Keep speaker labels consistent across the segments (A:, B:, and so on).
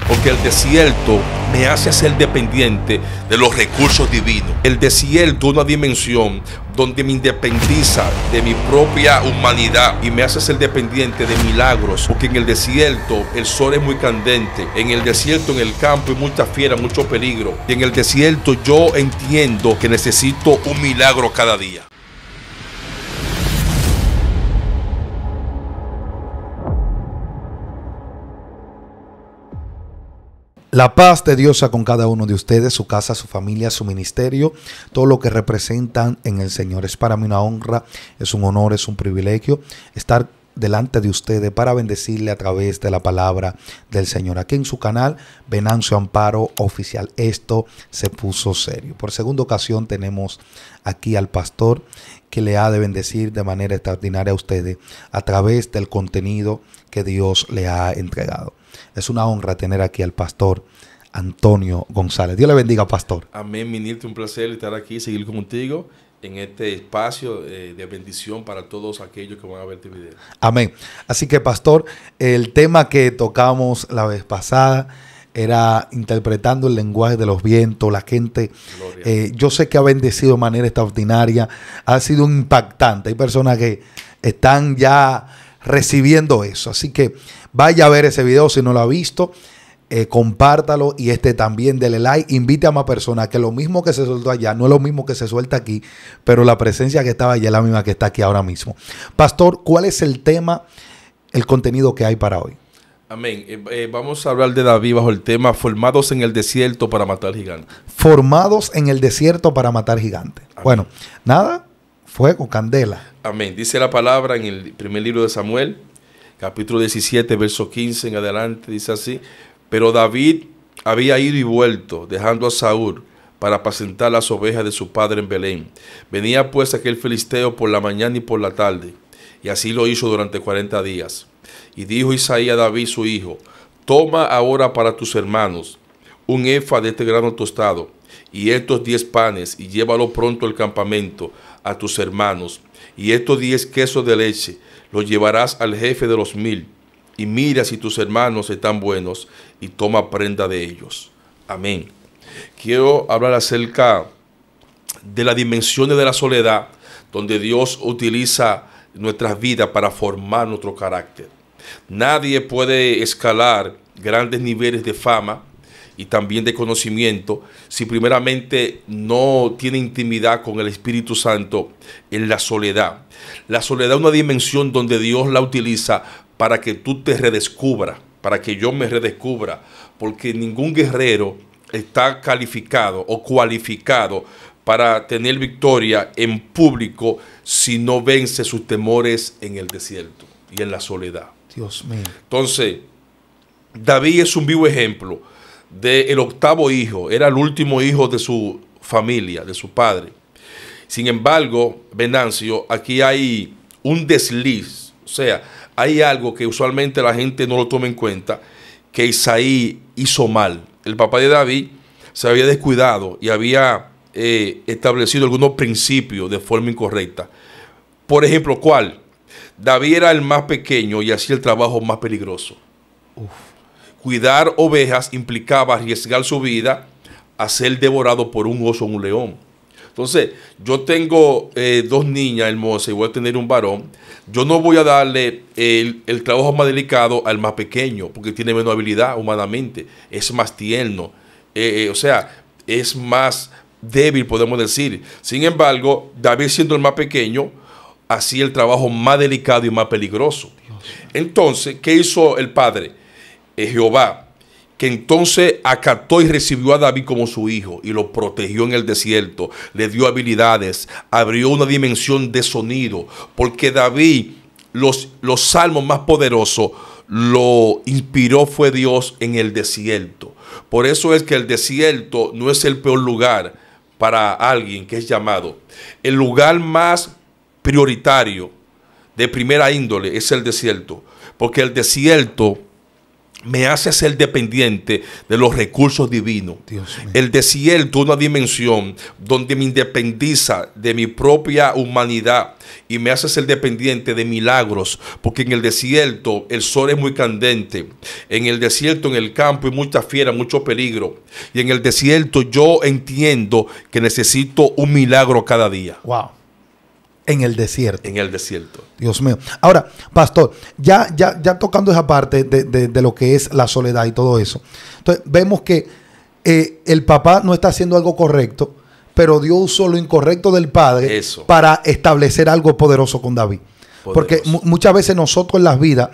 A: porque el desierto me hace ser dependiente de los recursos divinos. El desierto es una dimensión donde me independiza de mi propia humanidad y me hace ser dependiente de milagros, porque en el desierto el sol es muy candente, en el desierto, en el campo hay mucha fiera, mucho peligro, y en el desierto yo entiendo que necesito un milagro cada día.
B: La paz de Dios sea con cada uno de ustedes, su casa, su familia, su ministerio, todo lo que representan en el Señor. Es para mí una honra, es un honor, es un privilegio estar delante de ustedes para bendecirle a través de la palabra del Señor. Aquí en su canal, Venancio Amparo Oficial. Esto se puso serio. Por segunda ocasión tenemos aquí al pastor que le ha de bendecir de manera extraordinaria a ustedes a través del contenido que Dios le ha entregado. Es una honra tener aquí al pastor Antonio González. Dios le bendiga, pastor.
A: Amén, Minirte, un placer estar aquí, seguir contigo en este espacio de bendición para todos aquellos que van a ver este video.
B: Amén. Así que, pastor, el tema que tocamos la vez pasada era interpretando el lenguaje de los vientos. La gente, yo sé que ha bendecido de manera extraordinaria, ha sido impactante. Hay personas que están ya recibiendo eso. Así que vaya a ver ese video si no lo ha visto. Compártalo y también dele like, invite a más personas, que lo mismo que se soltó allá no es lo mismo que se suelta aquí, pero la presencia que estaba allá es la misma que está aquí ahora mismo. Pastor, ¿cuál es el tema, el contenido que hay para hoy?
A: Amén. Vamos a hablar de David bajo el tema formados en el desierto para matar gigantes.
B: Formados en el desierto para matar gigantes. Amén. Bueno, nada, fuego, candela.
A: Amén. Dice la palabra en el primer libro de Samuel, capítulo 17, verso 15 en adelante, dice así: pero David había ido y vuelto, dejando a Saúl para apacentar las ovejas de su padre en Belén. Venía pues aquel filisteo por la mañana y por la tarde, y así lo hizo durante 40 días. Y dijo Isaí a David su hijo: toma ahora para tus hermanos un efa de este grano tostado, y estos 10 panes, y llévalo pronto al campamento a tus hermanos, y estos 10 quesos de leche los llevarás al jefe de los 1000, y mira si tus hermanos están buenos, y toma prenda de ellos. Amén. Quiero hablar acerca de las dimensiones de la soledad, donde Dios utiliza nuestras vidas para formar nuestro carácter. Nadie puede escalar grandes niveles de fama y también de conocimiento si primeramente no tiene intimidad con el Espíritu Santo en la soledad. La soledad es una dimensión donde Dios la utiliza para que tú te redescubras, para que yo me redescubra, porque ningún guerrero está calificado o cualificado para tener victoria en público si no vence sus temores en el desierto y en la soledad.
B: Dios mío.
A: Entonces, David es un vivo ejemplo del octavo hijo, era el último hijo de su familia, de su padre. Sin embargo, Venancio, aquí hay un desliz, o sea, hay algo que usualmente la gente no lo toma en cuenta, que Isaí hizo mal. El papá de David se había descuidado y había establecido algunos principios de forma incorrecta. Por ejemplo, ¿cuál? David era el más pequeño y hacía el trabajo más peligroso. Cuidar ovejas implicaba arriesgar su vida a ser devorado por un oso o un león. Entonces, yo tengo 2 niñas hermosas y voy a tener un varón. Yo no voy a darle el trabajo más delicado al más pequeño, porque tiene menos habilidad humanamente, es más tierno, o sea, es más débil, podemos decir. Sin embargo, David, siendo el más pequeño, hacía el trabajo más delicado y más peligroso. Entonces, ¿qué hizo el padre? Jehová, que entonces acató y recibió a David como su hijo y lo protegió en el desierto, le dio habilidades, abrió una dimensión de sonido, porque David, los salmos más poderosos, lo inspiró fue Dios en el desierto. Por eso es que el desierto no es el peor lugar para alguien que es llamado. El lugar más prioritario, de primera índole, es el desierto, porque el desierto me hace ser dependiente de los recursos divinos. El desierto, una dimensión donde me independiza de mi propia humanidad y me hace ser dependiente de milagros, porque en el desierto el sol es muy candente, en el desierto, en el campo hay mucha fiera, mucho peligro, y en el desierto yo entiendo que necesito un milagro cada día.
B: Wow. En el desierto.
A: En el desierto.
B: Dios mío. Ahora, pastor, ya tocando esa parte de lo que es la soledad y todo eso. Entonces, vemos que el papá no está haciendo algo correcto, pero Dios usó lo incorrecto del padre para establecer algo poderoso con David. Porque muchas veces nosotros en las vidas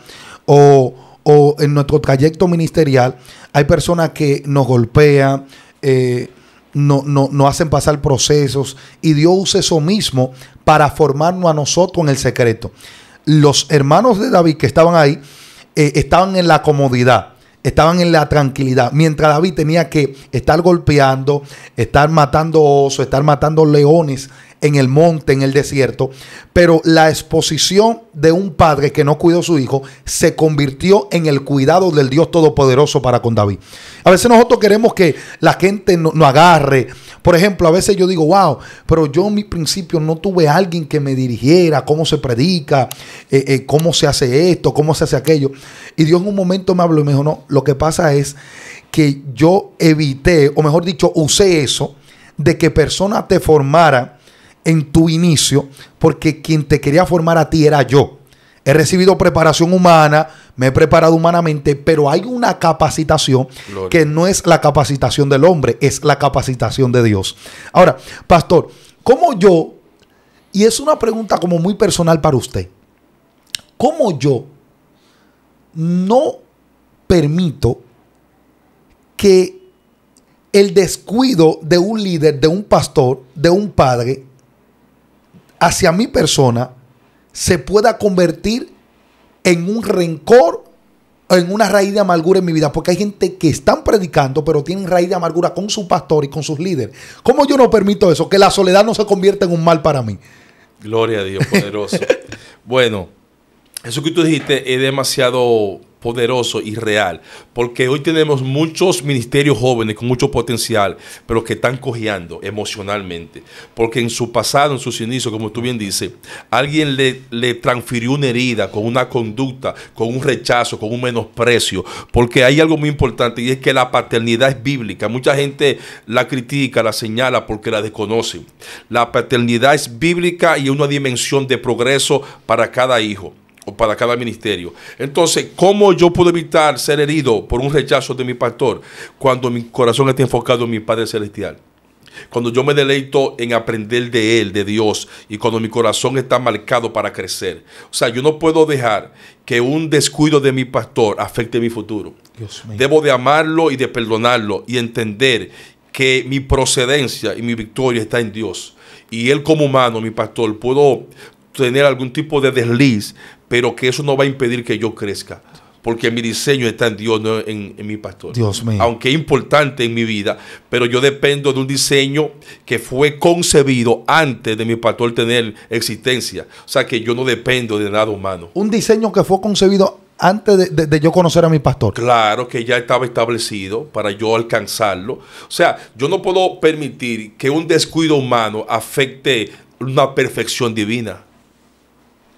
B: o en nuestro trayecto ministerial hay personas que nos golpean, no hacen pasar procesos, y Dios usa eso mismo para formarnos a nosotros en el secreto. Los hermanos de David que estaban ahí estaban en la comodidad, estaban en la tranquilidad, mientras David tenía que estar golpeando, estar matando osos, estar matando leones en el monte, en el desierto. Pero la exposición de un padre que no cuidó a su hijo se convirtió en el cuidado del Dios Todopoderoso para con David. A veces nosotros queremos que la gente nos agarre. Por ejemplo, a veces yo digo, wow, pero yo en mi principio no tuve a alguien que me dirigiera cómo se predica, cómo se hace esto, cómo se hace aquello. Y Dios en un momento me habló y me dijo, no, lo que pasa es que yo evité, o mejor dicho, usé eso de que personas te formaran en tu inicio, porque quien te quería formar a ti era yo. He recibido preparación humana, me he preparado humanamente, pero hay una capacitación que no es la capacitación del hombre, es la capacitación de Dios. Ahora, pastor, ¿cómo yo, y es una pregunta como muy personal para usted, cómo yo no permito que el descuido de un líder, de un pastor, de un padre hacia mi persona se pueda convertir en un rencor o en una raíz de amargura en mi vida? Porque hay gente que están predicando, pero tienen raíz de amargura con su pastor y con sus líderes. ¿Cómo yo no permito eso? Que la soledad no se convierta en un mal para mí.
A: Gloria a Dios, poderoso. Bueno, eso que tú dijiste es demasiado poderoso y real, porque hoy tenemos muchos ministerios jóvenes con mucho potencial, pero que están cojeando emocionalmente, porque en su pasado, en sus inicios, como tú bien dices, alguien le transfirió una herida con una conducta, con un rechazo, con un menosprecio, porque hay algo muy importante, y es que la paternidad es bíblica. Mucha gente la critica, la señala porque la desconoce. La paternidad es bíblica y es una dimensión de progreso para cada hijo o para cada ministerio. Entonces, ¿cómo yo puedo evitar ser herido por un rechazo de mi pastor cuando mi corazón está enfocado en mi Padre Celestial? Cuando yo me deleito en aprender de Él, de Dios, y cuando mi corazón está marcado para crecer. O sea, yo no puedo dejar que un descuido de mi pastor afecte mi futuro. Debo de amarlo y de perdonarlo y entender que mi procedencia y mi victoria está en Dios. Y Él como humano, mi pastor, puedo tener algún tipo de desliz, pero que eso no va a impedir que yo crezca, porque mi diseño está en Dios, no en mi pastor.
B: Dios mío.
A: Aunque es importante en mi vida, pero yo dependo de un diseño que fue concebido antes de mi pastor tener existencia. O sea que yo no dependo de nada humano.
B: Un diseño que fue concebido antes de yo conocer a mi pastor.
A: Claro, que ya estaba establecido para yo alcanzarlo. O sea, yo no puedo permitir que un descuido humano afecte una perfección divina.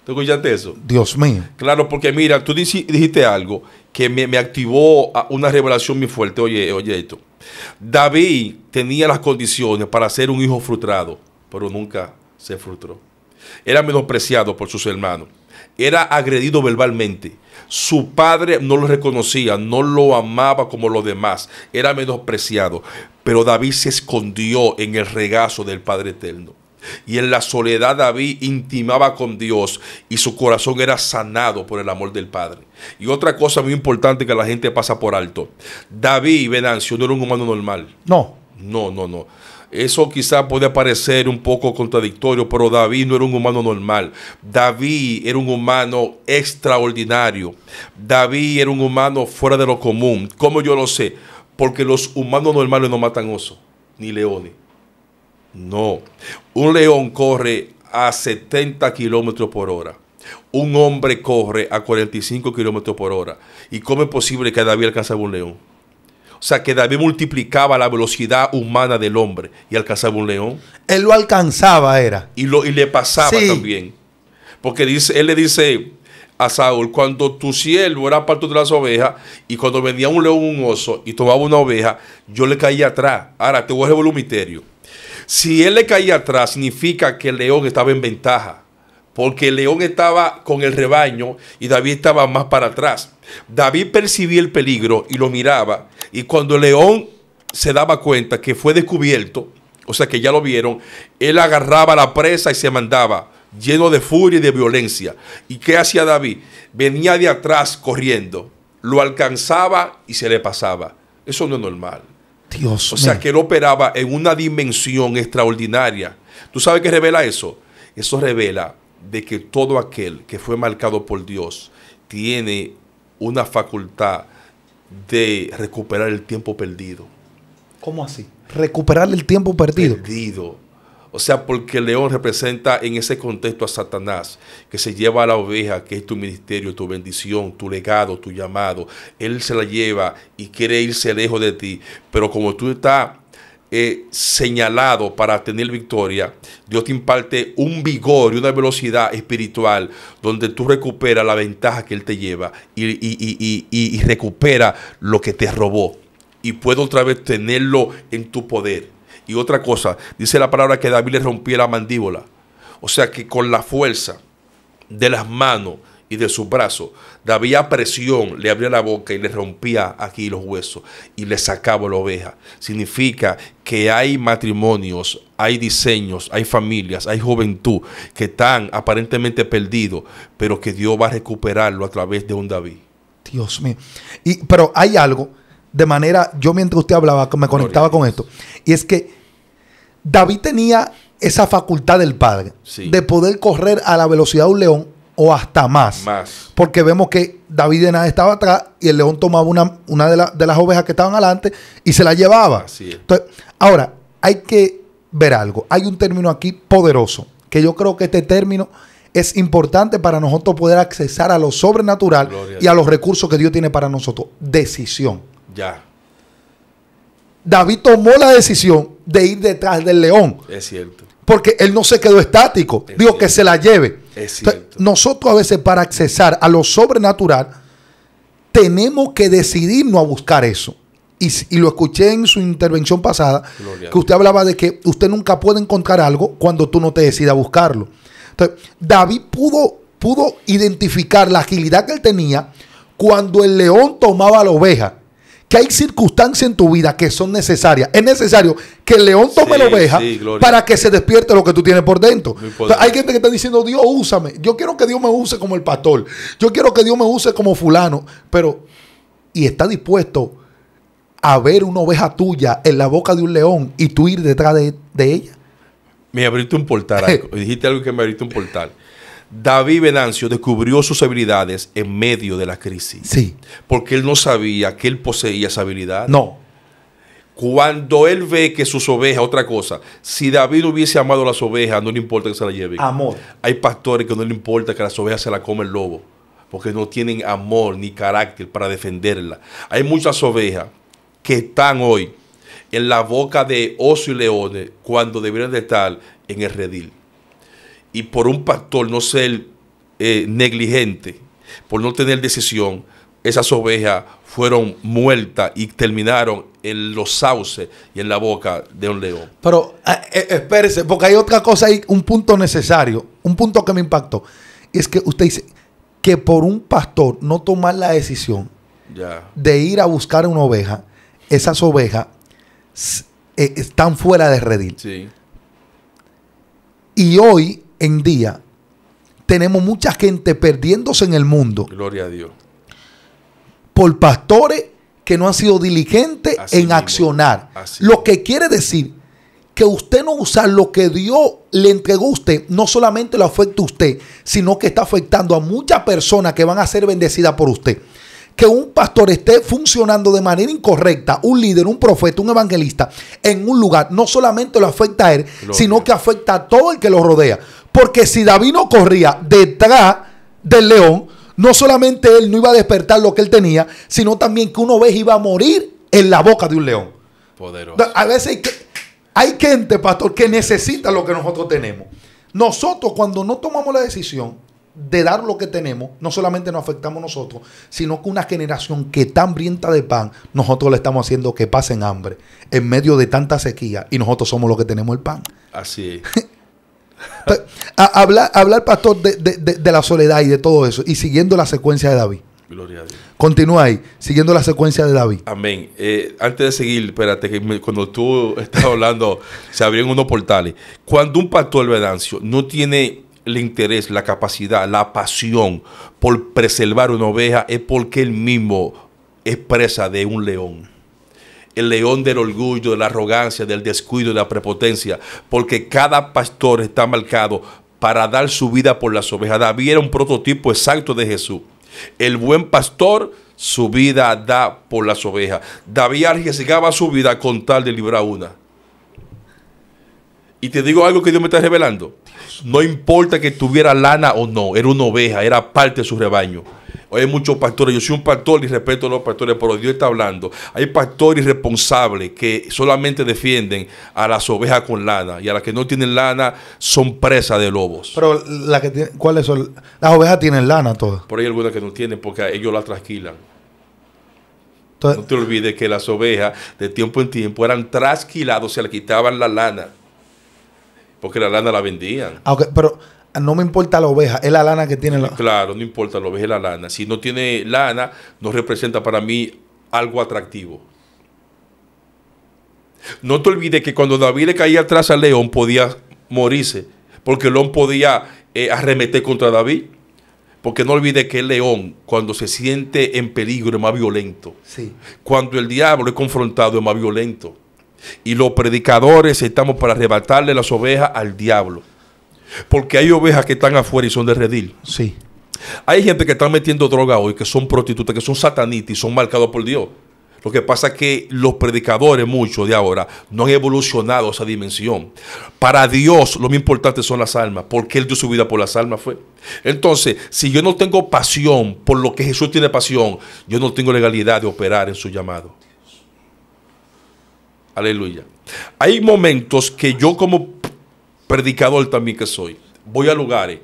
A: ¿Tú escuchaste eso?
B: Dios mío.
A: Claro, porque mira, tú dijiste algo que me activó una revelación muy fuerte. Oye esto. David tenía las condiciones para ser un hijo frustrado, pero nunca se frustró. Era menospreciado por sus hermanos. Era agredido verbalmente. Su padre no lo reconocía, no lo amaba como los demás. Era menospreciado. Pero David se escondió en el regazo del Padre Eterno. Y en la soledad David intimaba con Dios y su corazón era sanado por el amor del Padre. Y otra cosa muy importante que la gente pasa por alto: David, Venancio, no era un humano normal.
B: No.
A: Eso quizá puede parecer un poco contradictorio, pero David no era un humano normal. David era un humano extraordinario. David era un humano fuera de lo común. ¿Cómo yo lo sé? Porque los humanos normales no matan osos ni leones. No, un león corre a 70 kilómetros por hora. un hombre corre a 45 kilómetros por hora. ¿Y cómo es posible que David alcanzara un león? O sea, que David multiplicaba la velocidad humana del hombre y alcanzaba un león.
B: Él lo alcanzaba, era.
A: Y le pasaba también. Porque él le dice a Saúl, cuando tu siervo era parte de las ovejas y cuando venía un león o un oso y tomaba una oveja, yo le caía atrás. Ahora, te voy a revelar un misterio. Si él le caía atrás, significa que el león estaba en ventaja. Porque el león estaba con el rebaño y David estaba más para atrás. David percibía el peligro y lo miraba. Y cuando el león se daba cuenta que fue descubierto, o sea que ya lo vieron, él agarraba la presa y se mandaba, lleno de furia y de violencia. ¿Y qué hacía David? Venía de atrás corriendo, lo alcanzaba y se le pasaba. Eso no es normal.
B: Dios
A: O sea
B: mío.
A: que él operaba en una dimensión extraordinaria. ¿Tú sabes qué revela eso? Eso revela de que todo aquel que fue marcado por Dios tiene una facultad de recuperar el tiempo perdido.
B: ¿Cómo así? Recuperar el tiempo perdido.
A: O sea, porque el león representa en ese contexto a Satanás, que se lleva a la oveja, que es tu ministerio, tu bendición, tu legado, tu llamado. Él se la lleva y quiere irse lejos de ti. Pero como tú estás señalado para tener victoria, Dios te imparte un vigor y una velocidad espiritual donde tú recuperas la ventaja que Él te lleva y recupera lo que te robó y puedes otra vez tenerlo en tu poder. Y otra cosa, dice la palabra que David le rompía la mandíbula, o sea que con la fuerza de las manos y de sus brazos, David a presión le abría la boca y le rompía aquí los huesos y le sacaba la oveja. Significa que hay matrimonios, hay diseños, hay familias, hay juventud que están aparentemente perdidos, pero que Dios va a recuperarlo a través de un David.
B: Dios mío. Pero hay algo, de manera, yo mientras usted hablaba, me conectaba con esto, y es que David tenía esa facultad del Padre,
A: sí,
B: de poder correr a la velocidad de un león o hasta más. Porque vemos que David de nada estaba atrás y el león tomaba una de las ovejas que estaban adelante y se la llevaba.
A: Así es.
B: Entonces, ahora, hay que ver algo. Hay un término aquí poderoso, que yo creo que este término es importante para nosotros poder accesar a lo sobrenatural y a los recursos que Dios tiene para nosotros. Decisión.
A: Ya.
B: David tomó la decisión de ir detrás del león.
A: Es cierto.
B: Porque él no se quedó estático. Digo, que se la lleve.
A: Es cierto.
B: Entonces, nosotros a veces para accesar a lo sobrenatural tenemos que decidirnos a buscar eso. Y lo escuché en su intervención pasada, que usted hablaba de que usted nunca puede encontrar algo cuando tú no te decidas buscarlo. Entonces, David pudo identificar la agilidad que él tenía cuando el león tomaba la oveja. Que hay circunstancias en tu vida que son necesarias. Es necesario que el león tome la oveja para que se despierte lo que tú tienes por dentro. Entonces, hay gente que está diciendo, Dios, úsame. Yo quiero que Dios me use como el pastor. Yo quiero que Dios me use como fulano. Pero, y está dispuesto a ver una oveja tuya en la boca de un león y tú ir detrás de ella.
A: Me abriste un portal. Dijiste algo que me abriste un portal. David Venancio descubrió sus habilidades en medio de la crisis.
B: Sí.
A: Porque él no sabía que él poseía esa habilidad.
B: No.
A: Cuando él ve que sus ovejas, otra cosa, si David hubiese amado a las ovejas, no le importa que se las lleven.
B: Amor.
A: Hay pastores que no le importa que las ovejas se las come el lobo, porque no tienen amor ni carácter para defenderla. Hay muchas ovejas que están hoy en la boca de osos y leones cuando deberían de estar en el redil. Y por un pastor no ser negligente, por no tener decisión, esas ovejas fueron muertas y terminaron en los sauces y en la boca de un león.
B: Pero espérese, porque hay otra cosa ahí, un punto necesario, un punto que me impactó. Y es que usted dice que por un pastor no tomar la decisión de ir a buscar una oveja, esas ovejas están fuera de redil.
A: Sí.
B: Y hoy en día tenemos mucha gente perdiéndose en el mundo.
A: Gloria a Dios.
B: Por pastores que no han sido diligentes
A: Así
B: en
A: mismo.
B: Accionar.
A: Así.
B: Lo que quiere decir que usted no usa lo que Dios le entregó a usted, no solamente lo afecta a usted, sino que está afectando a muchas personas que van a ser bendecidas por usted. Que un pastor esté funcionando de manera incorrecta, un líder, un profeta, un evangelista, en un lugar, no solamente lo afecta a él, sino que afecta a todo el que lo rodea. Porque si David no corría detrás del león, no solamente él no iba a despertar lo que él tenía, sino también que una oveja iba a morir en la boca de un león.
A: Poderoso.
B: A veces hay gente, pastor, que necesita lo que nosotros tenemos. Nosotros, cuando no tomamos la decisión de dar lo que tenemos, no solamente nos afectamos nosotros, sino que una generación que está hambrienta de pan, nosotros le estamos haciendo que pasen hambre en medio de tanta sequía, y nosotros somos los que tenemos el pan.
A: Así es.
B: Hablar, pastor, de la soledad y de todo eso, y siguiendo la secuencia de David.
A: Gloria a Dios.
B: Continúa ahí, siguiendo la secuencia de David.
A: Amén. Antes de seguir, espérate, que cuando tú estás hablando, se abrieron unos portales. Cuando un pastor, Venancio, no tiene el interés, la capacidad, la pasión por preservar una oveja, es porque él mismo es presa de un león. El león del orgullo, de la arrogancia, del descuido, de la prepotencia, porque cada pastor está marcado para dar su vida por las ovejas. David era un prototipo exacto de Jesús. El buen pastor su vida da por las ovejas. David arriesgaba su vida con tal de librar una. Y te digo algo que Dios me está revelando. No importa que tuviera lana o no, era una oveja, era parte de su rebaño. Hoy hay muchos pastores, yo soy un pastor y respeto a los pastores, pero Dios está hablando. Hay pastores irresponsables que solamente defienden a las ovejas con lana, y a las que no tienen lana son presas de lobos.
B: Pero ¿cuáles son? Las ovejas tienen lana todas.
A: Por ahí hay algunas que no tienen porque ellos las trasquilan.
B: Entonces,
A: no te olvides que las ovejas de tiempo en tiempo eran trasquilados, se le quitaban la lana, porque la lana la vendían.
B: Okay, pero no me importa la oveja, es la lana que tiene la...
A: Claro, no importa la oveja, es la lana. Si no tiene lana, no representa para mí algo atractivo. No te olvides que cuando David le caía atrás al león, podía morirse, porque el león podía arremeter contra David. Porque no olvides que el león, cuando se siente en peligro, es más violento.
B: Sí.
A: Cuando el diablo es confrontado, es más violento. Y los predicadores estamos para arrebatarle las ovejas al diablo. Porque hay ovejas que están afuera y son de redil.
B: Sí.
A: Hay gente que está metiendo droga hoy, que son prostitutas, que son satanistas y son marcados por Dios. Lo que pasa es que los predicadores, muchos de ahora, no han evolucionado a esa dimensión. Para Dios, lo más importante son las almas, porque Él dio su vida por las almas, fue. Entonces, si yo no tengo pasión por lo que Jesús tiene pasión, yo no tengo legalidad de operar en su llamado. Aleluya. Hay momentos que yo, como predicador también que soy, voy a lugares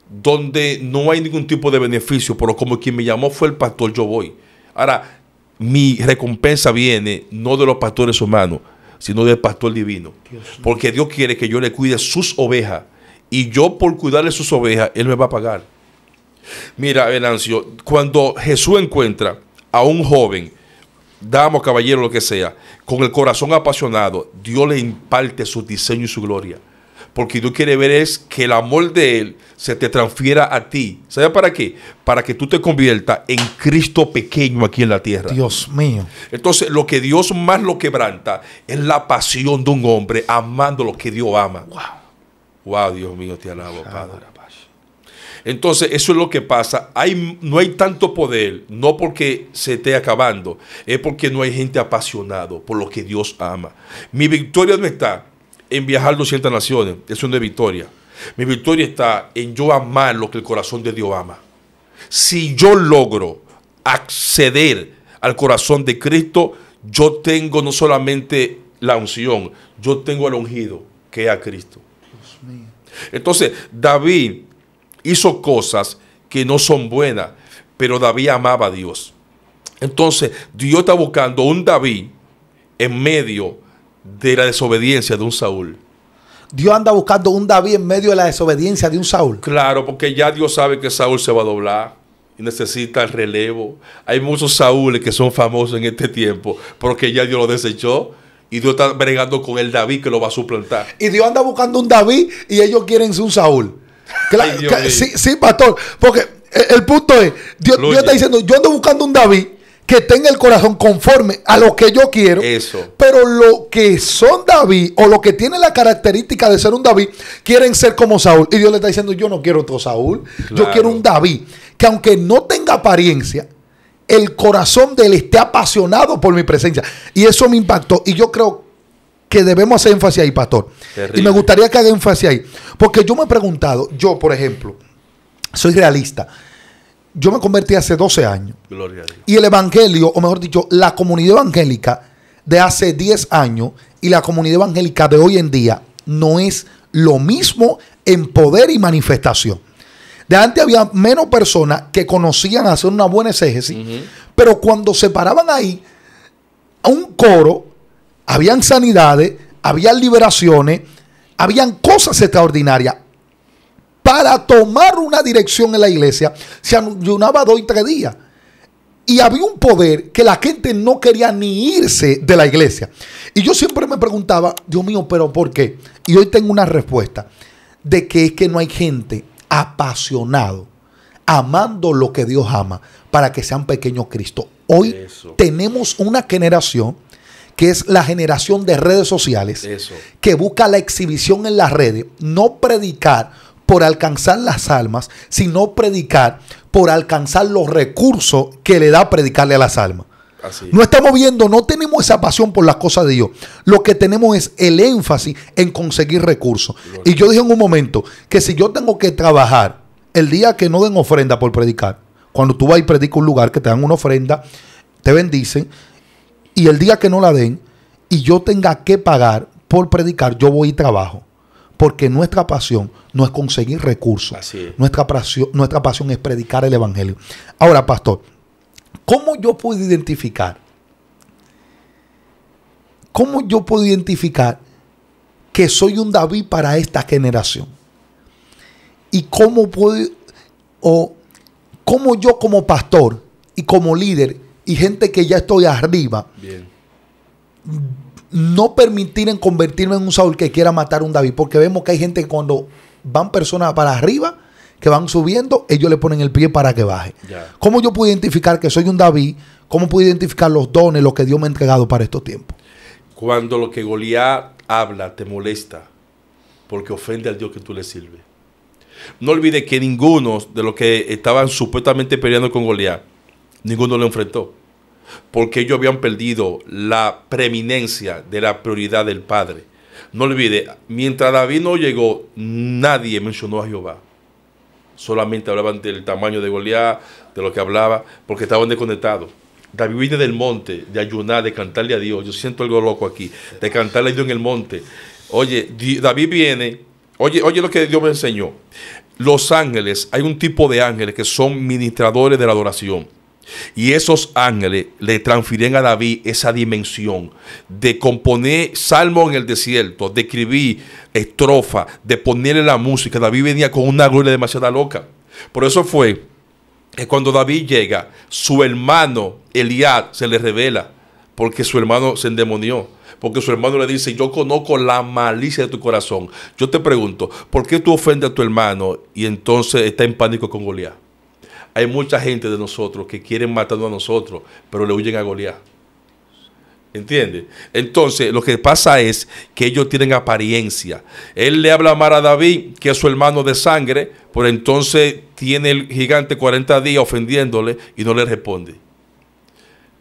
A: donde no hay ningún tipo de beneficio, pero como quien me llamó fue el pastor, yo voy. Ahora, mi recompensa viene no de los pastores humanos, sino del pastor divino. Porque Dios quiere que yo le cuide sus ovejas. Y yo, por cuidarle sus ovejas, Él me va a pagar. Mira, Venancio, cuando Jesús encuentra a un joven, dama, caballero, lo que sea, con el corazón apasionado, Dios le imparte su diseño y su gloria. Porque Dios quiere ver es que el amor de Él se te transfiera a ti. ¿Sabes para qué? Para que tú te conviertas en Cristo pequeño aquí en la tierra.
B: Dios mío.
A: Entonces, lo que Dios más lo quebranta es la pasión de un hombre amando lo que Dios ama. Wow, Dios mío, te alabo, Padre. Entonces, eso es lo que pasa. No hay tanto poder, no porque se esté acabando, es porque no hay gente apasionada por lo que Dios ama. Mi victoria no está en viajar 200 naciones, eso no es victoria. Mi victoria está en yo amar lo que el corazón de Dios ama. Si yo logro acceder al corazón de Cristo, yo tengo no solamente la unción, yo tengo el ungido, que es a Cristo. Dios mío. Entonces, David hizo cosas que no son buenas, pero David amaba a Dios. Entonces, Dios está buscando un David en medio de la desobediencia de un Saúl.
B: Dios anda buscando un David en medio de la desobediencia de un Saúl.
A: Claro, porque ya Dios sabe que Saúl se va a doblar y necesita el relevo. Hay muchos Saúles que son famosos en este tiempo, porque ya Dios lo desechó y Dios está bregando con el David que lo va a suplantar.
B: Y Dios anda buscando un David y ellos quieren ser un Saúl.
A: Ay,
B: sí, pastor, porque el punto es, Dios está diciendo, yo ando buscando un David que tenga el corazón conforme a lo que yo quiero.
A: Eso.
B: Pero lo que son David, o lo que tiene la característica de ser un David, quieren ser como Saúl. Y Dios le está diciendo, yo no quiero otro Saúl. Claro. Yo quiero un David que, aunque no tenga apariencia, el corazón de él esté apasionado por mi presencia. Y eso me impactó. Y yo creo que debemos hacer énfasis ahí, pastor. Terrible. Y me gustaría que haga énfasis ahí. Porque yo me he preguntado, yo, por ejemplo, soy realista. Yo me convertí hace 12 años.
A: Gloria a Dios.
B: Y el evangelio, o mejor dicho, la comunidad evangélica de hace 10 años y la comunidad evangélica de hoy en día no es lo mismo en poder y manifestación. De antes había menos personas que conocían hacer una buena exégesis, pero cuando se paraban ahí a un coro, habían sanidades, habían liberaciones, habían cosas extraordinarias. Para tomar una dirección en la iglesia se ayunaba 2 y 3 días. Y había un poder que la gente no quería ni irse de la iglesia. Y yo siempre me preguntaba, Dios mío, ¿pero por qué? Y hoy tengo una respuesta de que es que no hay gente apasionado, amando lo que Dios ama, para que sean pequeños Cristo. Hoy tenemos una generación que es la generación de redes sociales, que busca la exhibición en las redes, no predicar por alcanzar las almas, sino predicar por alcanzar los recursos que le da predicarle a las almas. Así. No estamos viendo, no tenemos esa pasión por las cosas de Dios. Lo que tenemos es el énfasis en conseguir recursos. Y yo dije en un momento que si yo tengo que trabajar el día que no den ofrenda por predicar, cuando tú vas y predicas un lugar que te dan una ofrenda, te bendicen, y el día que no la den y yo tenga que pagar por predicar, yo voy y trabajo. Porque nuestra pasión no es conseguir recursos. Nuestra pasión es predicar el evangelio. Ahora, pastor, ¿cómo yo puedo identificar? ¿Cómo yo puedo identificar que soy un David para esta generación? ¿Y cómo puedo, o cómo yo como pastor y como líder y gente que ya estoy arriba, no permitir en convertirme en un Saúl que quiera matar a un David? Porque vemos que hay gente que cuando van personas para arriba, que van subiendo, ellos le ponen el pie para que baje. ¿Cómo yo puedo identificar que soy un David? ¿Cómo puedo identificar los dones, lo que Dios me ha entregado para estos tiempos?
A: Cuando lo que Goliat habla te molesta, porque ofende al Dios que tú le sirves. No olvides que ninguno de los que estaban supuestamente peleando con Goliat, ninguno lo enfrentó. Porque ellos habían perdido la preeminencia de la prioridad del Padre. No olvide, mientras David no llegó, nadie mencionó a Jehová. Solamente hablaban del tamaño de Goliat, de lo que hablaba, porque estaban desconectados. David viene del monte, de ayunar, de cantarle a Dios. Yo siento algo loco aquí, de cantarle a Dios en el monte. Oye, David viene, oye lo que Dios me enseñó. Los ángeles, hay un tipo de ángeles que son ministradores de la adoración. Y esos ángeles le transfieren a David esa dimensión de componer salmos en el desierto, de escribir estrofa, de ponerle la música. David venía con una gloria demasiado loca. Por eso fue que cuando David llega, su hermano Eliab se le revela, porque su hermano se endemonió. Porque su hermano le dice, yo conozco la malicia de tu corazón. Yo te pregunto, ¿por qué tú ofendes a tu hermano y entonces está en pánico con Goliat? Hay mucha gente de nosotros que quieren matarnos a nosotros, pero le huyen a Goliat. ¿Entiendes? Entonces, lo que pasa es que ellos tienen apariencia. Él le habla mal a David, que es su hermano de sangre, pero entonces tiene el gigante 40 días ofendiéndole y no le responde.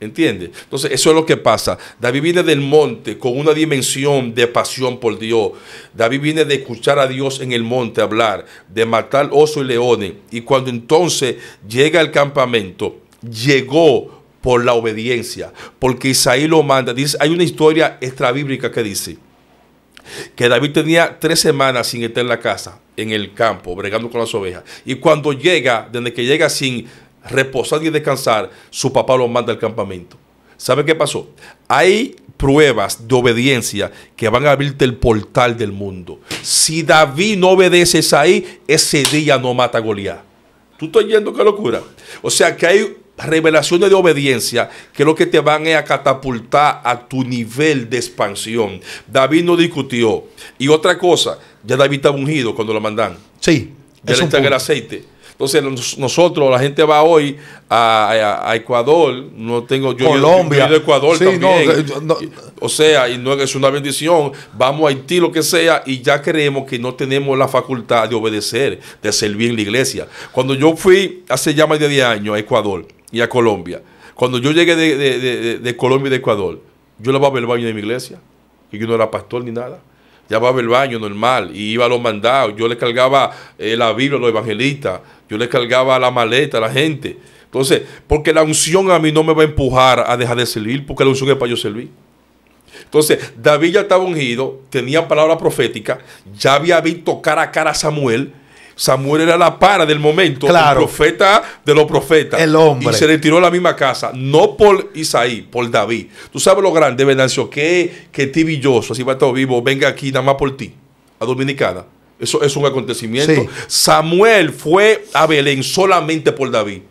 A: ¿Entiendes? Entonces, eso es lo que pasa. David viene del monte con una dimensión de pasión por Dios. David viene de escuchar a Dios en el monte hablar, de matar osos y leones. Y cuando entonces llega al campamento, llegó por la obediencia, porque Isaí lo manda. Dice, hay una historia extrabíblica que dice que David tenía 3 semanas sin estar en la casa, en el campo, bregando con las ovejas. Y cuando llega, desde que llega sin reposar y descansar, su papá lo manda al campamento. ¿Sabe qué pasó? Hay pruebas de obediencia que van a abrirte el portal del mundo. Si David no obedece a Isaí, ese día no mata a Goliat. ¿Tú estás oyendo qué locura? O sea que hay revelaciones de obediencia que lo que te van a catapultar a tu nivel de expansión. David no discutió. Y otra cosa, ya David estaba ungido cuando lo mandan.
B: Sí.
A: Ya le echan el aceite. Entonces nosotros, la gente va hoy a Ecuador, no tengo yo
B: Colombia,
A: yo he ido a Ecuador
B: sí,
A: también.
B: No.
A: O sea, y no es una bendición. Vamos a Haití, lo que sea, y ya creemos que no tenemos la facultad de obedecer, de servir en la iglesia. Cuando yo fui hace ya más de 10 años a Ecuador y a Colombia, cuando yo llegué de Colombia y de Ecuador, yo lavaba el baño de mi iglesia, y yo no era pastor ni nada. llevaba el baño normal y iba a los mandados. Yo le cargaba la Biblia a los evangelistas, yo le cargaba la maleta a la gente. Entonces, porque la unción a mí no me va a empujar a dejar de servir, porque la unción es para yo servir. Entonces, David ya estaba ungido, tenía palabra profética, ya había visto cara a cara a Samuel. Samuel era la para del momento,
B: claro,
A: el profeta de los profetas.
B: El hombre.
A: Y se retiró a la misma casa, no por Isaí, por David. Tú sabes lo grande, Venancio, que Tibilloso, así va todo vivo, venga aquí nada más por ti, a Dominicana. Eso es un acontecimiento.
B: Sí.
A: Samuel fue a Belén solamente por David.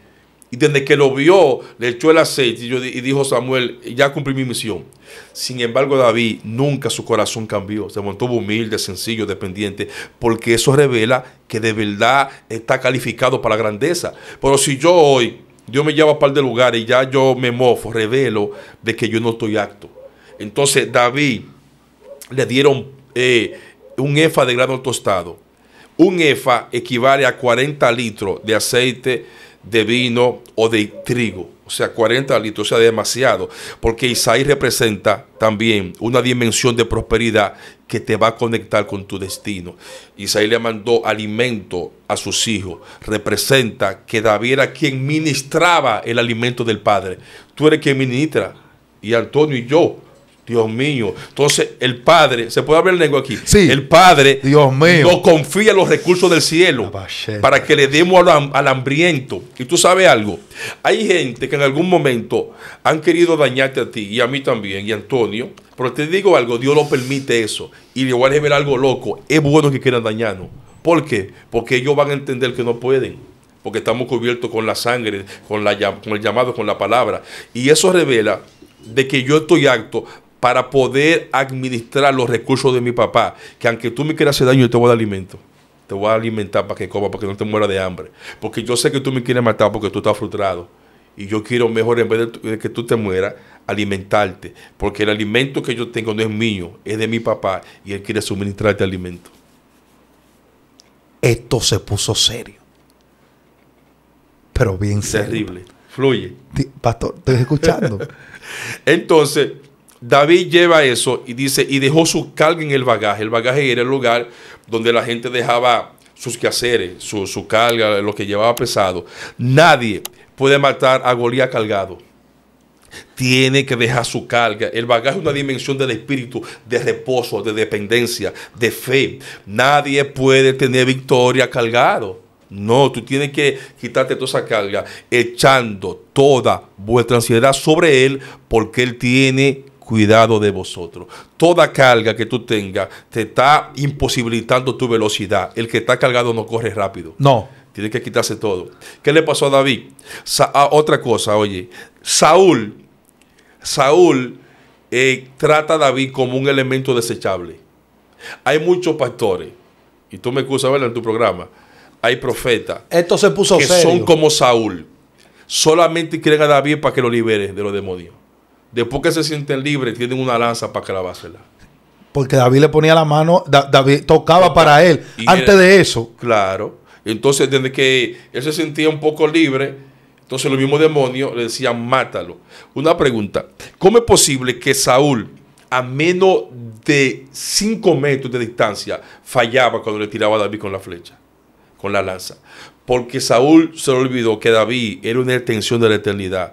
A: Y desde que lo vio, le echó el aceite y dijo Samuel, ya cumplí mi misión. Sin embargo, David nunca su corazón cambió. Se mantuvo humilde, sencillo, dependiente, porque eso revela que de verdad está calificado para la grandeza. Pero si yo hoy, Dios me lleva a un par de lugares y ya yo me mofo, revelo de que yo no estoy apto. Entonces, David le dieron un efa de grano tostado. Un efa equivale a 40 litros de aceite de vino o de trigo, o sea, 40 litros, o sea, demasiado, porque Isaí representa también una dimensión de prosperidad que te va a conectar con tu destino. Isaí le mandó alimento a sus hijos, representa que David era quien ministraba el alimento del Padre. Tú eres quien ministra, y Antonio y yo. Dios mío. Entonces, el Padre, ¿se puede abrir el lengua aquí?
B: Sí.
A: El Padre,
B: Dios mío,
A: nos confía los recursos del cielo para que le demos al hambriento. Y tú sabes algo, hay gente que en algún momento han querido dañarte a ti, y a mí también, y a Antonio, pero te digo algo, Dios lo permite eso, y le voy a ver algo loco, es bueno que quieran dañarnos. ¿Por qué? Porque ellos van a entender que no pueden, porque estamos cubiertos con la sangre, con el llamado, con la palabra, y eso revela de que yo estoy apto para poder administrar los recursos de mi papá, que aunque tú me quieras hacer daño, yo te voy a dar alimento. Te voy a alimentar para que comas, para que no te mueras de hambre. Porque yo sé que tú me quieres matar porque tú estás frustrado. Y yo quiero mejor, en vez de que tú te mueras, alimentarte. Porque el alimento que yo tengo no es mío, es de mi papá. Y él quiere suministrarte alimento.
B: Esto se puso serio. Pero bien serio.
A: Terrible. Fluye.
B: Pastor, estoy escuchando.
A: Entonces, David lleva eso y dice, y dejó su carga en el bagaje. El bagaje era el lugar donde la gente dejaba sus quehaceres, su carga, lo que llevaba pesado. Nadie puede matar a Goliat cargado. Tiene que dejar su carga. El bagaje es una dimensión del espíritu, de reposo, de dependencia, de fe. Nadie puede tener victoria cargado. No, tú tienes que quitarte toda esa carga, echando toda vuestra ansiedad sobre Él, porque Él tiene cuidado de vosotros. Toda carga que tú tengas te está imposibilitando tu velocidad. El que está cargado no corre rápido.
B: No.
A: Tiene que quitarse todo. ¿Qué le pasó a David? Otra cosa, oye. Saúl trata a David como un elemento desechable. Hay muchos pastores, y tú me excusas, ¿verdad?, en tu programa. Hay profetas.
B: Esto se puso
A: que
B: serio.
A: son como Saúl. Solamente quieren a David para que lo libere de los demonios. Después que se sienten libres, tienen una lanza para clavársela.
B: Porque David le ponía la mano, David tocaba para él.
A: Y
B: antes de eso.
A: Claro. Entonces, desde que él se sentía un poco libre, entonces los mismos demonios le decían, mátalo. Una pregunta. ¿Cómo es posible que Saúl, a menos de 5 metros de distancia, fallaba cuando le tiraba a David con la flecha, con la lanza? Porque Saúl se le olvidó que David era una extensión de la eternidad.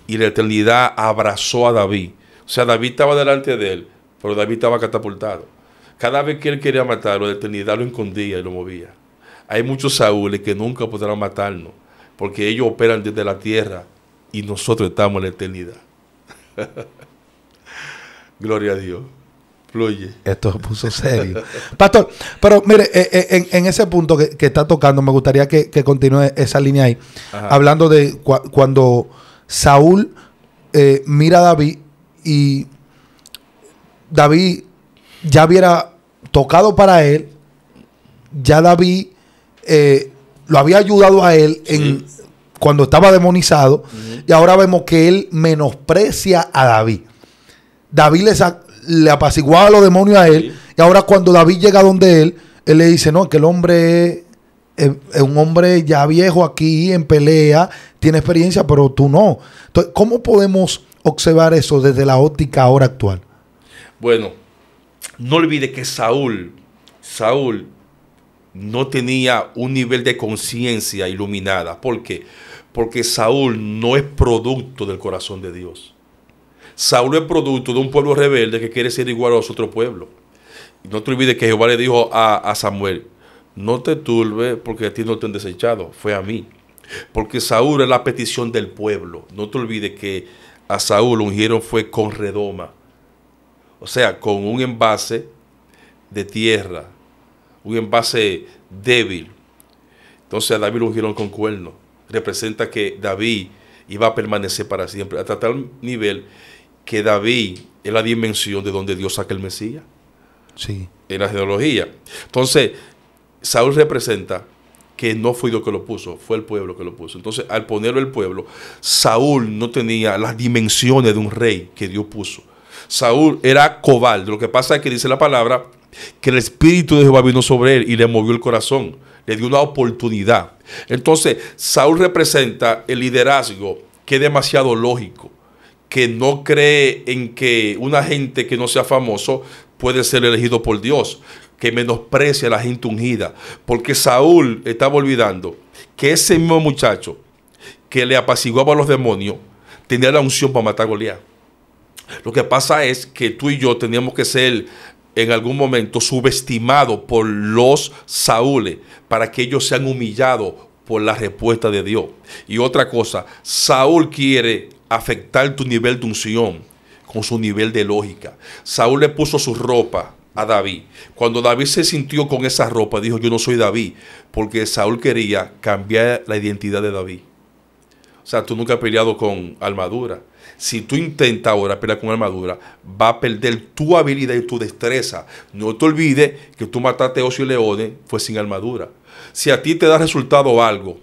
A: Y la eternidad abrazó a David. O sea, David estaba delante de él, pero David estaba catapultado. Cada vez que él quería matarlo, la eternidad lo escondía y lo movía. Hay muchos Saúles que nunca podrán matarnos, porque ellos operan desde la tierra y nosotros estamos en la eternidad. Gloria a Dios. Fluye.
B: Esto se puso serio. Pastor, pero mire, en ese punto que está tocando, me gustaría que continúe esa línea ahí. Ajá. Hablando de cuando Saúl mira a David y David ya hubiera tocado para él, ya David lo había ayudado a él cuando estaba demonizado, y ahora vemos que él menosprecia a David. David le apaciguaba a los demonios a él, y ahora cuando David llega donde él le dice, no, que el hombre es un hombre ya viejo aquí en pelea, tiene experiencia, pero tú no. Entonces, ¿cómo podemos observar eso desde la óptica ahora actual?
A: Bueno, no olvide que Saúl no tenía un nivel de conciencia iluminada. ¿Por qué? Porque Saúl no es producto del corazón de Dios. Saúl es producto de un pueblo rebelde que quiere ser igual a los otros pueblos. Y no te olvides que Jehová le dijo a Samuel: no te turbes porque a ti no te han desechado, fue a mí. Porque Saúl es la petición del pueblo. No te olvides que a Saúl lo ungieron fue con redoma. O sea, con un envase de tierra, un envase débil. Entonces a David lo ungieron con cuernos. Representa que David iba a permanecer para siempre, hasta tal nivel que David es la dimensión de donde Dios saca el Mesías.
B: Sí.
A: En la genealogía. Entonces, Saúl representa que no fue Dios que lo puso, fue el pueblo que lo puso. Entonces, al ponerlo el pueblo, Saúl no tenía las dimensiones de un rey que Dios puso. Saúl era cobarde. Lo que pasa es que dice la palabra que el Espíritu de Jehová vino sobre él y le movió el corazón, le dio una oportunidad. Entonces, Saúl representa el liderazgo que es demasiado lógico, que no cree en que una gente que no sea famoso puede ser elegido por Dios, que menosprecia a la gente ungida, porque Saúl estaba olvidando que ese mismo muchacho que le apaciguaba a los demonios tenía la unción para matar a Goliat. Lo que pasa es que tú y yo teníamos que ser en algún momento subestimados por los Saúles para que ellos sean humillados por la respuesta de Dios. Y otra cosa, Saúl quiere afectar tu nivel de unción con su nivel de lógica. Saúl le puso su ropa a David. Cuando David se sintió con esa ropa, dijo: yo no soy David, porque Saúl quería cambiar la identidad de David. O sea, tú nunca has peleado con armadura. Si tú intentas ahora pelear con armadura, va a perder tu habilidad y tu destreza. No te olvides que tú mataste osos y leones, fue sin armadura. Si a ti te da resultado algo,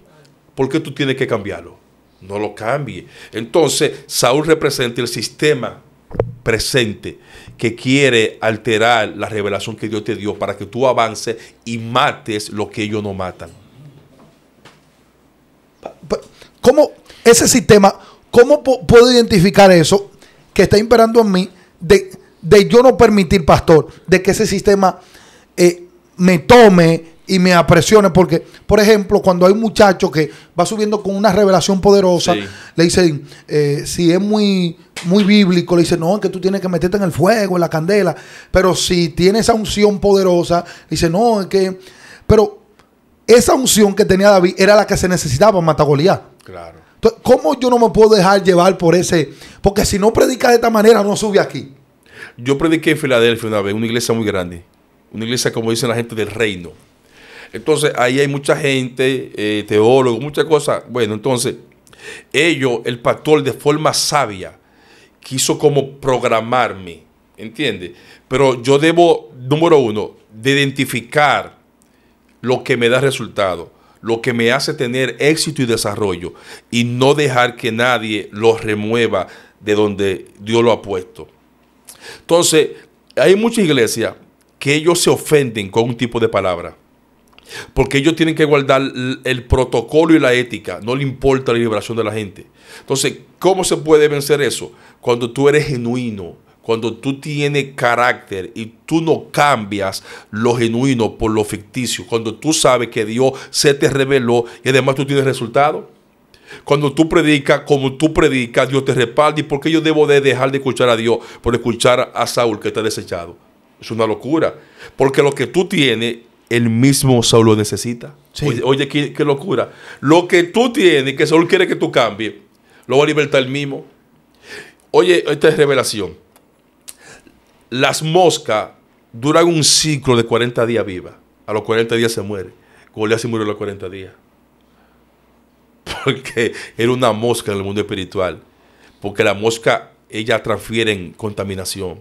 A: ¿por qué tú tienes que cambiarlo? No lo cambie. Entonces, Saúl representa el sistema presente que quiere alterar la revelación que Dios te dio para que tú avances y mates lo que ellos no matan.
B: ¿Cómo ese sistema, cómo puedo identificar eso que está imperando en mí de yo no permitir, pastor, de que ese sistema me tome y me apresione? Porque, por ejemplo, cuando hay un muchacho que va subiendo con una revelación poderosa, sí, le dicen, si es muy bíblico, le dicen, no, es que tú tienes que meterte en el fuego, en la candela. Pero si tiene esa unción poderosa, dice, no, es que... Pero esa unción que tenía David era la que se necesitaba para matar a Goliat.
A: Claro.
B: Entonces, ¿cómo yo no me puedo dejar llevar por ese? Porque si no predica de esta manera, no sube aquí.
A: Yo prediqué en Filadelfia una vez, una iglesia muy grande. Una iglesia, como dicen la gente, del reino. Entonces, ahí hay mucha gente, teólogos, muchas cosas. Bueno, entonces, el pastor, de forma sabia, quiso como programarme, ¿entiendes? Pero yo debo, número uno, de identificar lo que me da resultado, lo que me hace tener éxito y desarrollo, y no dejar que nadie lo remueva de donde Dios lo ha puesto. Entonces, hay muchas iglesias que ellos se ofenden con un tipo de palabra, porque ellos tienen que guardar el protocolo y la ética, no le importa la liberación de la gente. Entonces, ¿cómo se puede vencer eso? Cuando tú eres genuino, cuando tú tienes carácter y tú no cambias lo genuino por lo ficticio, cuando tú sabes que Dios se te reveló y además tú tienes resultados. Cuando tú predicas como tú predicas, Dios te respalda. ¿Y por qué yo debo de dejar de escuchar a Dios por escuchar a Saúl que está desechado? Es una locura, porque lo que tú tienes, el mismo Saúl lo necesita. Sí. Oye, qué locura. Lo que tú tienes, que Saúl quiere que tú cambies, lo va a libertar él mismo. Oye, esta es revelación. Las moscas duran un ciclo de 40 días vivas. A los 40 días se muere. Goliat se murió a los 40 días. Porque era una mosca en el mundo espiritual. Porque la mosca, ellas transfieren contaminación.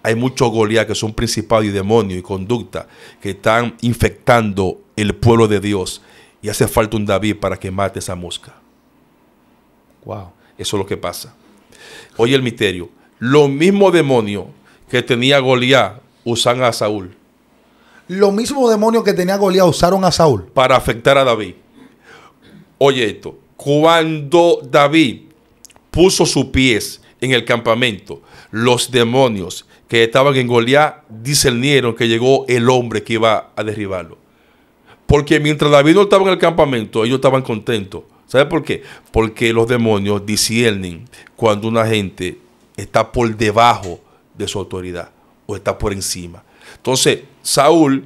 A: Hay muchos Goliat que son principados y demonios y conducta que están infectando el pueblo de Dios. Y hace falta un David para que mate esa mosca. Wow. Eso es lo que pasa. Oye el misterio. Los mismos demonios que tenía Goliat usan a Saúl.
B: Los mismos demonios que tenía Goliat usaron a Saúl
A: para afectar a David. Oye esto, cuando David puso sus pies en el campamento, los demonios que estaban en Goliat discernieron que llegó el hombre que iba a derribarlo. Porque mientras David no estaba en el campamento, ellos estaban contentos. ¿Sabe por qué? Porque los demonios disciernen cuando una gente está por debajo de su autoridad o está por encima. Entonces, Saúl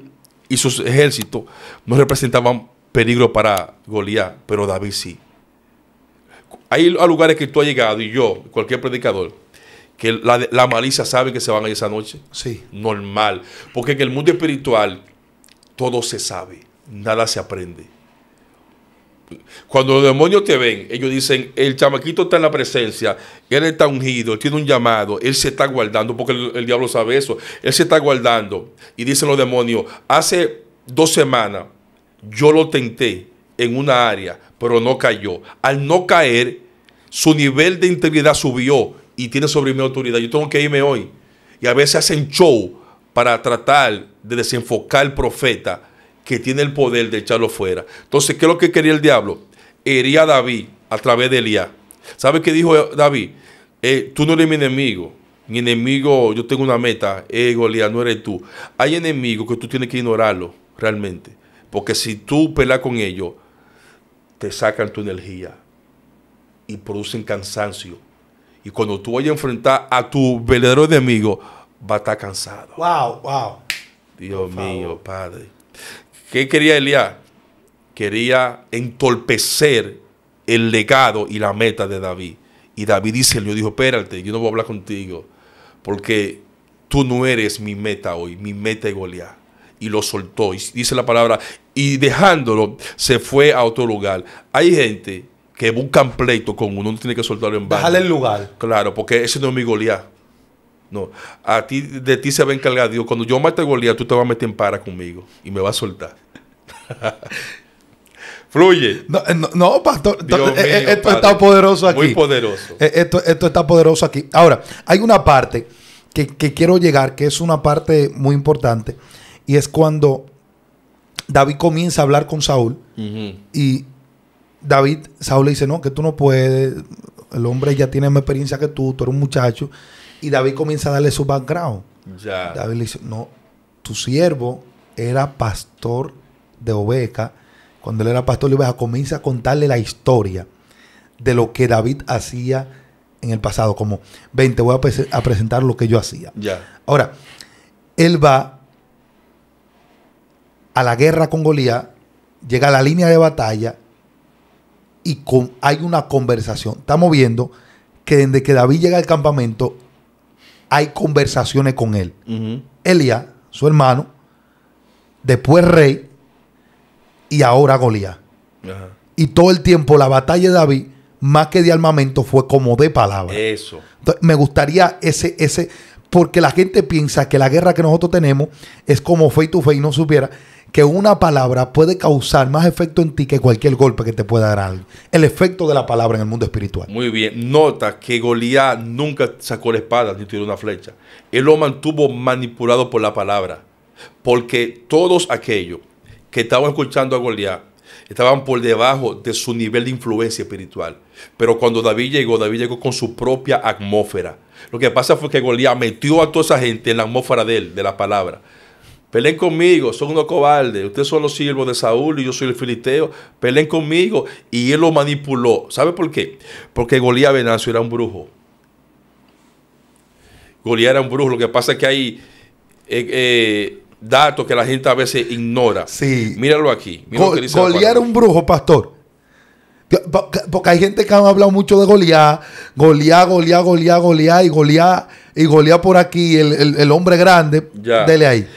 A: y sus ejércitos no representaban peligro para Goliat, pero David sí. Hay lugares que tú has llegado, y yo, cualquier predicador, que la malicia sabe que se van a ir esa noche.
B: Sí.
A: Normal. Porque en el mundo espiritual todo se sabe, nada se aprende. Cuando los demonios te ven, ellos dicen, el chamaquito está en la presencia, él está ungido, él tiene un llamado, él se está guardando, porque el diablo sabe eso, él se está guardando. Y dicen los demonios, hace 2 semanas yo lo tenté en una área, pero no cayó. Al no caer, su nivel de integridad subió y tiene sobre mi autoridad. Yo tengo que irme hoy. Y a veces hacen show para tratar de desenfocar al profeta que tiene el poder de echarlo fuera. Entonces, ¿qué es lo que quería el diablo? Hería a David a través de Elías. ¿Sabe qué dijo David? Tú no eres mi enemigo. Mi enemigo, yo tengo una meta. Goliat, no eres tú. Hay enemigos que tú tienes que ignorarlos realmente. Porque si tú peleas con ellos, te sacan tu energía y producen cansancio. Y cuando tú vayas a enfrentar a tu verdadero enemigo, va a estar cansado.
B: Wow, wow.
A: Dios mío, Padre. ¿Qué quería Elías? Quería entorpecer el legado y la meta de David. Y David dijo, espérate, yo no voy a hablar contigo, porque tú no eres mi meta hoy, mi meta es Goliat. Y lo soltó, y dice la palabra, y dejándolo, se fue a otro lugar. Hay gente que buscan pleito con uno tiene que soltarlo en banda.
B: Déjale el lugar.
A: Claro, porque ese no es mi Goliat. No, de ti se va a encargar Dios. Cuando yo mate a Goliat, tú te vas a meter en para conmigo y me vas a soltar. Fluye.
B: No, pastor.
A: Dios mío,
B: esto
A: Padre,
B: está poderoso aquí.
A: muy poderoso.
B: Esto está poderoso aquí. Ahora, hay una parte que quiero llegar, que es una parte muy importante, y es cuando David comienza a hablar con Saúl. Y Saúl le dice, no, que tú no puedes, el hombre ya tiene más experiencia que tú eres un muchacho. Y David comienza a darle su background.
A: Ya.
B: David le dice, no, tu siervo era pastor de ovejas. Cuando él era pastor de ovejas, comienza a contarle la historia de lo que David hacía en el pasado. Como, ven, te voy a presentar lo que yo hacía.
A: Ya.
B: Ahora, él va a la guerra con Goliat, llega a la línea de batalla y hay una conversación. Estamos viendo que desde que David llega al campamento hay conversaciones con él. Elías, su hermano, después rey y ahora Goliat. Y todo el tiempo la batalla de David, más que de armamento, fue como de palabra.
A: Eso.
B: Entonces, me gustaría ese, porque la gente piensa que la guerra que nosotros tenemos es como face to face, y no supiera que una palabra puede causar más efecto en ti que cualquier golpe que te pueda dar alguien. El efecto de la palabra en el mundo espiritual.
A: Muy bien. Nota que Goliat nunca sacó la espada ni tiró una flecha. Él lo mantuvo manipulado por la palabra. Porque todos aquellos que estaban escuchando a Goliat estaban por debajo de su nivel de influencia espiritual. Pero cuando David llegó con su propia atmósfera. Lo que pasa fue que Goliat metió a toda esa gente en la atmósfera de él, de la palabra. Peleen conmigo, son unos cobardes. Ustedes son los siervos de Saúl y yo soy el filisteo. Peleen conmigo. Y él lo manipuló. ¿Sabe por qué? Porque Goliat Venancio era un brujo. Goliat era un brujo. Lo que pasa es que hay datos que la gente a veces ignora.
B: Sí.
A: Míralo aquí. Mira lo que dice
B: Goliat era un brujo, pastor. Porque hay gente que ha hablado mucho de Goliat. Goliat y Goliat por aquí, el hombre grande.
A: Ya.
B: Dele ahí.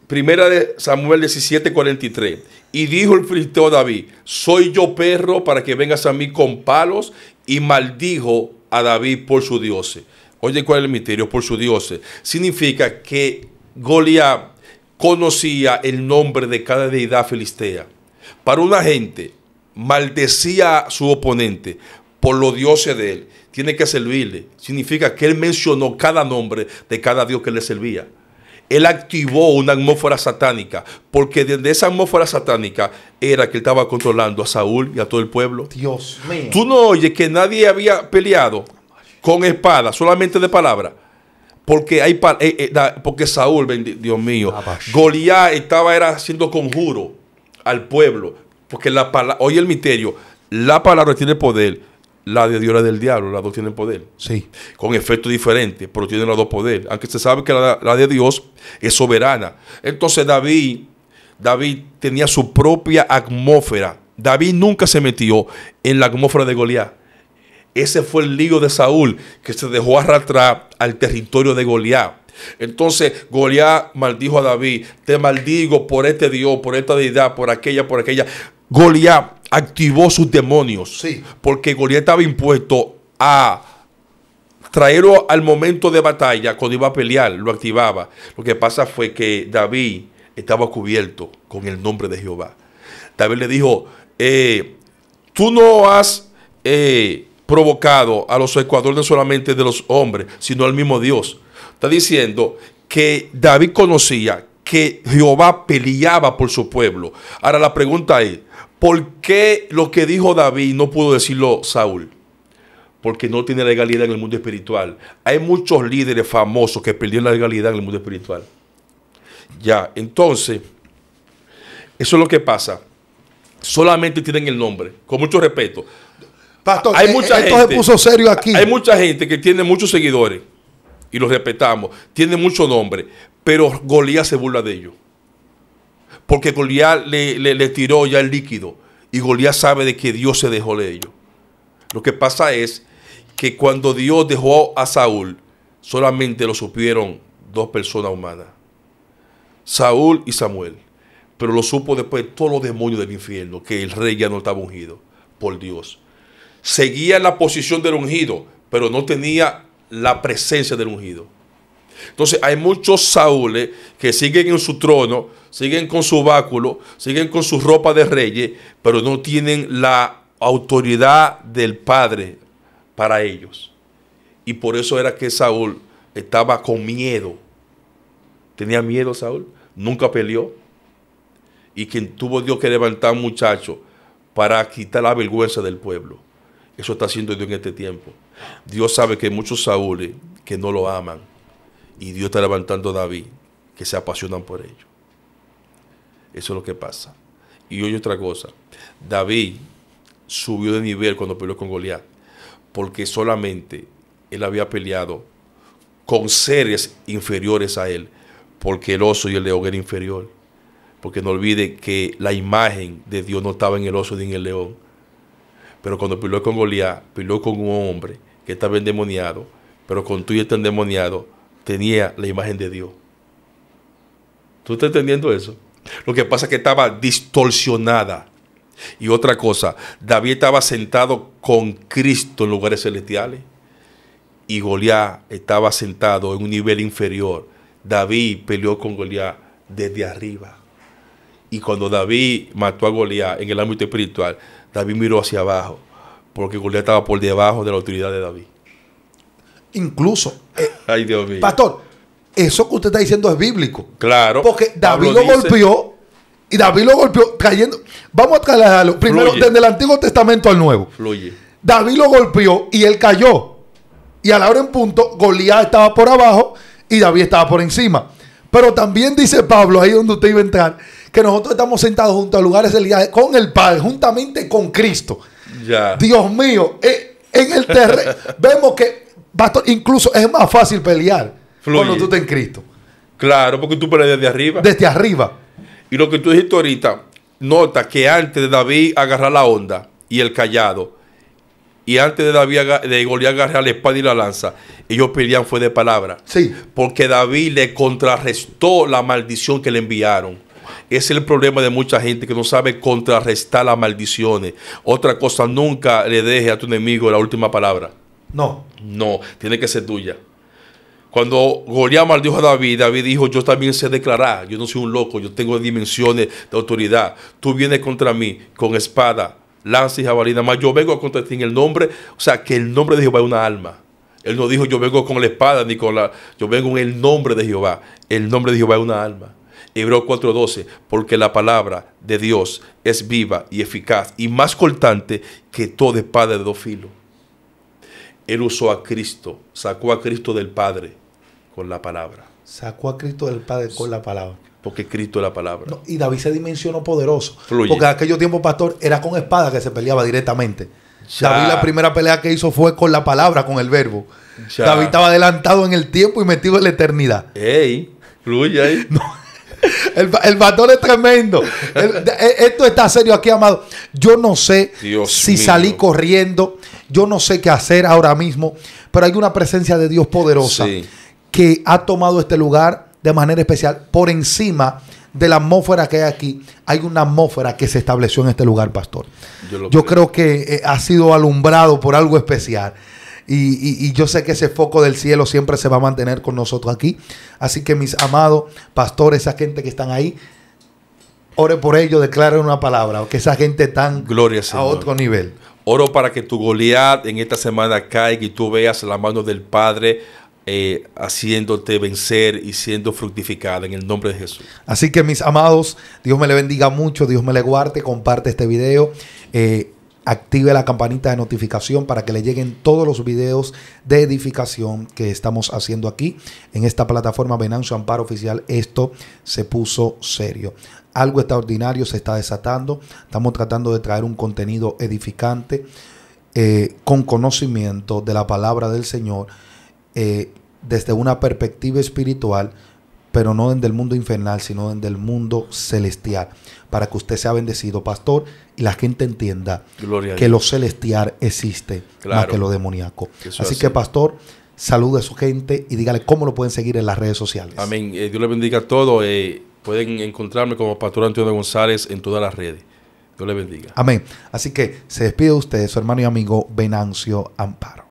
A: Primera de Samuel 17:43. Y dijo el filisteo a David, soy yo perro para que vengas a mí con palos, y maldijo a David por sus dioses. Oye, ¿cuál es el misterio? Por sus dioses. Significa que Goliat conocía el nombre de cada deidad filistea. Para una gente, maldecía a su oponente por los dioses de él. Tiene que servirle. Significa que él mencionó cada nombre de cada dios que le servía. Él activó una atmósfera satánica, porque desde esa atmósfera satánica era que él estaba controlando a Saúl y a todo el pueblo.
B: Dios mío.
A: Tú no oyes que nadie había peleado con espada, solamente de palabra. Porque, porque Saúl, Dios mío, Goliat era haciendo conjuro al pueblo. Porque la palabra, oye el misterio, la palabra tiene poder, la de Dios la del diablo, las dos tienen poder.
B: Sí.
A: Con efectos diferentes, pero tienen los dos poderes. Aunque se sabe que la de Dios es soberana. Entonces David tenía su propia atmósfera. David nunca se metió en la atmósfera de Goliat. Ese fue el lío de Saúl, que se dejó arrastrar al territorio de Goliat. Entonces Goliat maldijo a David: te maldigo por este Dios, por esta deidad, por aquella. Goliat activó sus demonios.
B: Sí.
A: Porque Goliat estaba impuesto a traerlo al momento de batalla. Cuando iba a pelear, lo activaba. Lo que pasa fue que David estaba cubierto con el nombre de Jehová. David le dijo: tú no has provocado a los escuadrones solamente de los hombres, sino al mismo Dios. Está diciendo que David conocía que Jehová peleaba por su pueblo. Ahora la pregunta es: ¿por qué lo que dijo David no pudo decirlo Saúl? Porque no tiene legalidad en el mundo espiritual. Hay muchos líderes famosos que perdieron la legalidad en el mundo espiritual. Ya, entonces, eso es lo que pasa. Solamente tienen el nombre, con mucho respeto.
B: Pastor,
A: hay mucha
B: esto
A: gente,
B: se puso serio aquí.
A: Hay mucha gente que tiene muchos seguidores, y los respetamos, tiene mucho nombre, pero Goliat se burla de ellos. Porque Goliat le tiró ya el líquido, y Goliat sabe de que Dios se dejó de ellos. Lo que pasa es que cuando Dios dejó a Saúl, solamente lo supieron dos personas humanas: Saúl y Samuel. Pero lo supo después todos los demonios del infierno, que el rey ya no estaba ungido por Dios. Seguía en la posición del ungido, pero no tenía la presencia del ungido. Entonces hay muchos Saúles que siguen en su trono, siguen con su báculo, siguen con su ropa de reyes, pero no tienen la autoridad del Padre para ellos. Y por eso era que Saúl estaba con miedo. Tenía miedo Saúl, nunca peleó. Y quien tuvo Dios que levantar a un muchacho para quitar la vergüenza del pueblo. Eso está haciendo Dios en este tiempo. Dios sabe que hay muchos Saúles que no lo aman. Y Dios está levantando a David, que se apasionan por ello. Eso es lo que pasa. Y oye otra cosa. David subió de nivel cuando peleó con Goliat, porque solamente él había peleado con seres inferiores a él, porque el oso y el león eran inferior. Porque no olvide que la imagen de Dios no estaba en el oso ni en el león. Pero cuando peleó con Goliat, peleó con un hombre que estaba endemoniado, pero con tú y este endemoniado tenía la imagen de Dios. ¿Tú estás entendiendo eso? Lo que pasa es que estaba distorsionada. Y otra cosa, David estaba sentado con Cristo en lugares celestiales, y Goliat estaba sentado en un nivel inferior. David peleó con Goliat desde arriba. Y cuando David mató a Goliat en el ámbito espiritual, David miró hacia abajo, porque Goliat estaba por debajo de la autoridad de David.
B: Incluso,
A: ay, Dios mío.
B: Pastor, eso que usted está diciendo es bíblico.
A: Claro.
B: Porque David
A: Pablo
B: lo golpeó, y David lo golpeó cayendo. Vamos a trasladarlo primero desde el Antiguo Testamento al Nuevo.
A: Fluye.
B: David lo golpeó y él cayó. Y a la hora en punto, Goliat estaba por abajo y David estaba por encima. Pero también dice Pablo, ahí donde usted iba a entrar, que nosotros estamos sentados junto a lugares celestiales con el Padre, juntamente con Cristo.
A: Ya.
B: Dios mío, en el terreno vemos que, pastor, incluso es más fácil pelear cuando tú estás en Cristo.
A: Claro, porque tú peleas desde arriba.
B: Desde arriba.
A: Y lo que tú dijiste ahorita, nota que antes de David agarrar la onda y el callado, y antes de Goliat agarrar la espada y la lanza, ellos pelean fue de palabra.
B: Sí.
A: Porque David le contrarrestó la maldición que le enviaron. Ese es el problema de mucha gente que no sabe contrarrestar las maldiciones. Otra cosa, nunca le deje a tu enemigo la última palabra.
B: No.
A: No, tiene que ser tuya. Cuando Goliat maldijo a David, David dijo: yo también sé declarar, yo no soy un loco, yo tengo dimensiones de autoridad. Tú vienes contra mí con espada, lanza y jabalina, mas yo vengo contra ti en el nombre, o sea, que el nombre de Jehová es una alma. Él no dijo: yo vengo con la espada, ni con la, yo vengo en el nombre de Jehová. El nombre de Jehová es una alma. Hebreos 4:12, porque la palabra de Dios es viva y eficaz y más cortante que toda espada de dos filos. Él usó a Cristo, sacó a Cristo del Padre con la palabra.
B: Sacó a Cristo del Padre con la palabra.
A: Porque Cristo es la palabra.
B: No, y David se dimensionó poderoso.
A: Fluye.
B: Porque en aquellos tiempos, pastor, era con espada que se peleaba directamente.
A: Ya.
B: David la primera pelea que hizo fue con la palabra, con el verbo.
A: Ya.
B: David estaba adelantado en el tiempo y metido en la eternidad.
A: ¡Ey! Fluye ahí.
B: No. El pastor es tremendo. Esto está serio aquí, amado. Yo no sé
A: Dios
B: si
A: mío.
B: salí corriendo. Yo no sé qué hacer ahora mismo. Pero hay una presencia de Dios poderosa
A: Sí.
B: que ha tomado este lugar de manera especial. Por encima de la atmósfera que hay aquí, hay una atmósfera que se estableció en este lugar, pastor. Yo creo que ha sido alumbrado por algo especial. Y yo sé que ese foco del cielo siempre se va a mantener con nosotros aquí. Así que mis amados pastores, esa gente que están ahí, ore por ellos, declaren una palabra. Que esa gente están
A: Gloria al
B: a
A: Señor.
B: otro nivel.
A: Oro para que tu Goliat en esta semana caiga y tú veas la mano del Padre haciéndote vencer y siendo fructificada en el nombre de Jesús.
B: Así que mis amados, Dios me le bendiga mucho, Dios me le guarde, comparte este video, active la campanita de notificación para que le lleguen todos los videos de edificación que estamos haciendo aquí en esta plataforma Venancio Amparo Oficial. Esto se puso serio. Algo extraordinario se está desatando. Estamos tratando de traer un contenido edificante con conocimiento de la palabra del Señor desde una perspectiva espiritual, pero no desde el mundo infernal, sino desde el mundo celestial, para que usted sea bendecido, pastor, y la gente entienda que lo celestial existe más que lo demoníaco. Así que, pastor, salude a su gente y dígale cómo lo pueden seguir en las redes sociales.
A: Amén. Dios le bendiga a todos. Pueden encontrarme como Pastor Antonio González en todas las redes. Dios le bendiga.
B: Amén. Así que se despide de usted, su hermano y amigo Venancio Amparo.